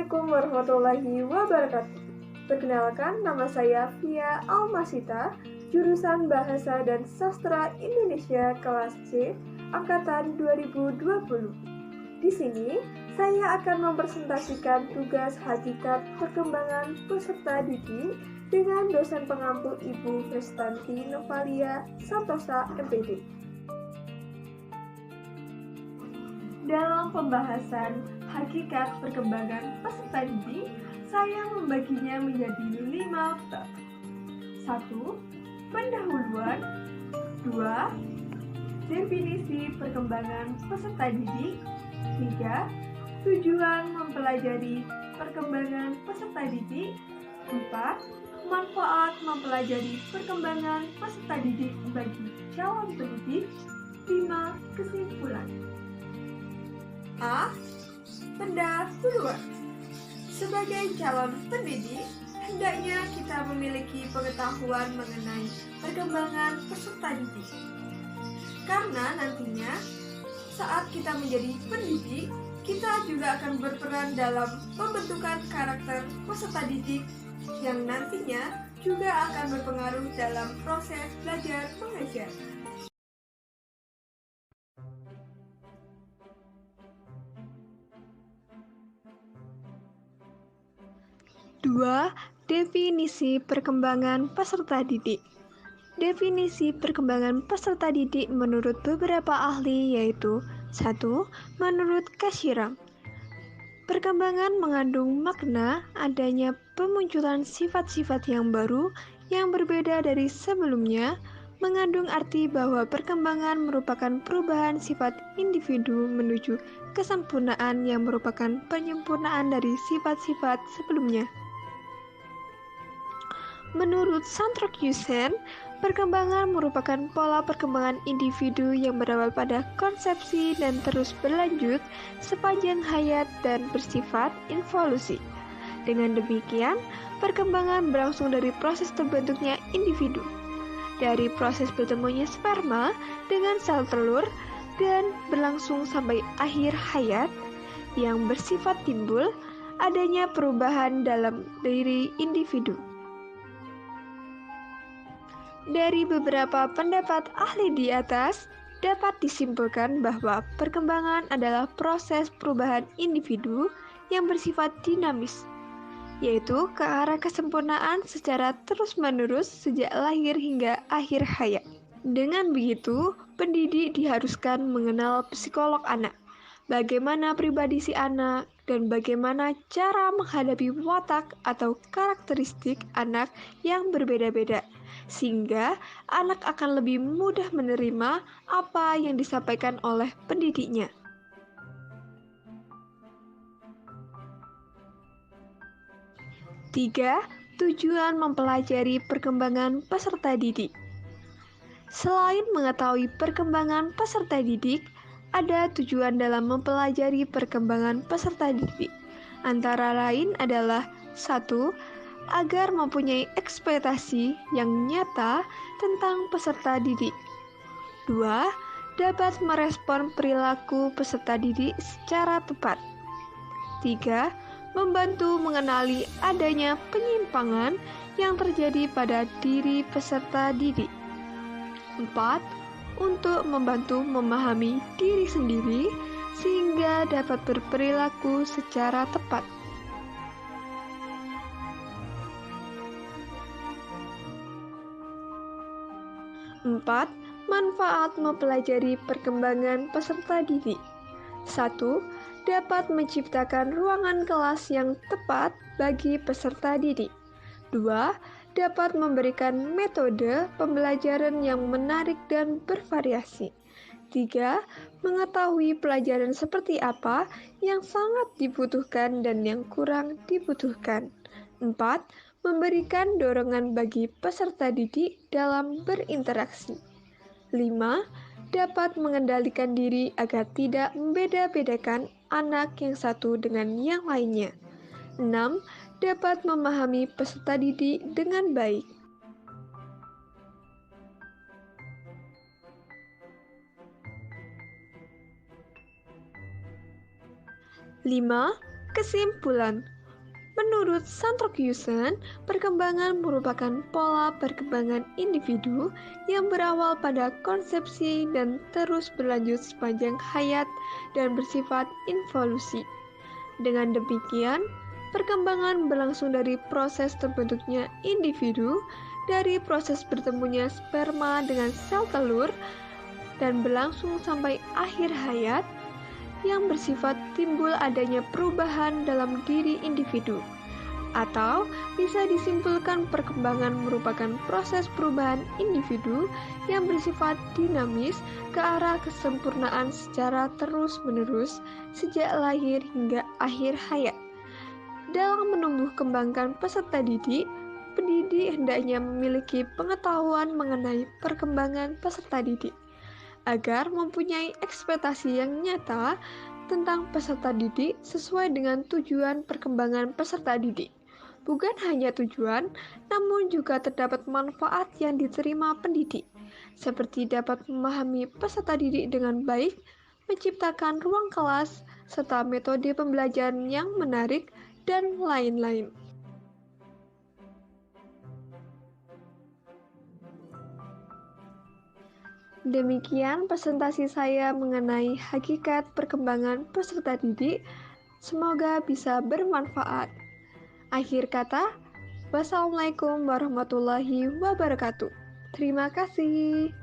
Assalamualaikum warahmatullahi wabarakatuh. Perkenalkan, nama saya Via Almasita, jurusan Bahasa dan Sastra Indonesia kelas C, angkatan 2020. Di sini, saya akan mempresentasikan tugas hakikat perkembangan peserta didik dengan dosen pengampu Ibu Festanti Novalia Santosa, MPD. Dalam pembahasan hakikat perkembangan peserta didik, saya membaginya menjadi 5 bab. 1. Pendahuluan. 2. Definisi perkembangan peserta didik. 3. Tujuan mempelajari perkembangan peserta didik. 4. Manfaat mempelajari perkembangan peserta didik bagi calon pendidik. 5. Kesimpulan. A. Pendahuluan. Sebagai calon pendidik, hendaknya kita memiliki pengetahuan mengenai perkembangan peserta didik. Karena nantinya, saat kita menjadi pendidik, kita juga akan berperan dalam pembentukan karakter peserta didik yang nantinya juga akan berpengaruh dalam proses belajar mengajar. Dua, definisi perkembangan peserta didik. Definisi perkembangan peserta didik menurut beberapa ahli yaitu 1. Menurut Kashiram, perkembangan mengandung makna adanya pemunculan sifat-sifat yang baru yang berbeda dari sebelumnya, mengandung arti bahwa perkembangan merupakan perubahan sifat individu menuju kesempurnaan yang merupakan penyempurnaan dari sifat-sifat sebelumnya. Menurut Santrok Yusen, perkembangan merupakan pola perkembangan individu yang berawal pada konsepsi dan terus berlanjut sepanjang hayat dan bersifat involusi. Dengan demikian, perkembangan berlangsung dari proses terbentuknya individu, dari proses bertemunya sperma dengan sel telur, dan berlangsung sampai akhir hayat yang bersifat timbul adanya perubahan dalam diri individu. Dari beberapa pendapat ahli di atas, dapat disimpulkan bahwa perkembangan adalah proses perubahan individu yang bersifat dinamis, yaitu ke arah kesempurnaan secara terus-menerus sejak lahir hingga akhir hayat. Dengan begitu, pendidik diharuskan mengenal psikolog anak, bagaimana pribadi si anak, dan bagaimana cara menghadapi watak atau karakteristik anak yang berbeda-beda, sehingga anak akan lebih mudah menerima apa yang disampaikan oleh pendidiknya. Tiga, tujuan mempelajari perkembangan peserta didik. Selain mengetahui perkembangan peserta didik, ada tujuan dalam mempelajari perkembangan peserta didik. Antara lain adalah 1. Agar mempunyai ekspektasi yang nyata tentang peserta didik. 2. Dapat merespon perilaku peserta didik secara tepat. 3. Membantu mengenali adanya penyimpangan yang terjadi pada diri peserta didik. 4. Untuk membantu memahami diri sendiri sehingga dapat berperilaku secara tepat. Empat, manfaat mempelajari perkembangan peserta didik. 1. Dapat menciptakan ruangan kelas yang tepat bagi peserta didik. 2. Dapat memberikan metode pembelajaran yang menarik dan bervariasi. 3. Mengetahui pelajaran seperti apa yang sangat dibutuhkan dan yang kurang dibutuhkan. 4. Memberikan dorongan bagi peserta didik dalam berinteraksi. 5. Dapat mengendalikan diri agar tidak membeda-bedakan anak yang satu dengan yang lainnya. 6. Dapat memahami peserta didik dengan baik. Lima, kesimpulan. Menurut Santrokyusen, perkembangan merupakan pola perkembangan individu yang berawal pada konsepsi dan terus berlanjut sepanjang hayat dan bersifat involusi. Dengan demikian, perkembangan berlangsung dari proses terbentuknya individu, dari proses bertemunya sperma dengan sel telur, dan berlangsung sampai akhir hayat, yang bersifat timbul adanya perubahan dalam diri individu. Atau bisa disimpulkan perkembangan merupakan proses perubahan individu yang bersifat dinamis ke arah kesempurnaan secara terus-menerus sejak lahir hingga akhir hayat. Dalam menumbuh kembangkan peserta didik, pendidik hendaknya memiliki pengetahuan mengenai perkembangan peserta didik agar mempunyai ekspektasi yang nyata tentang peserta didik sesuai dengan tujuan perkembangan peserta didik. Bukan hanya tujuan, namun juga terdapat manfaat yang diterima pendidik, seperti dapat memahami peserta didik dengan baik, menciptakan ruang kelas, serta metode pembelajaran yang menarik, dan lain-lain. Demikian presentasi saya mengenai hakikat perkembangan peserta didik. Semoga bisa bermanfaat. Akhir kata, wassalamualaikum warahmatullahi wabarakatuh. Terima kasih.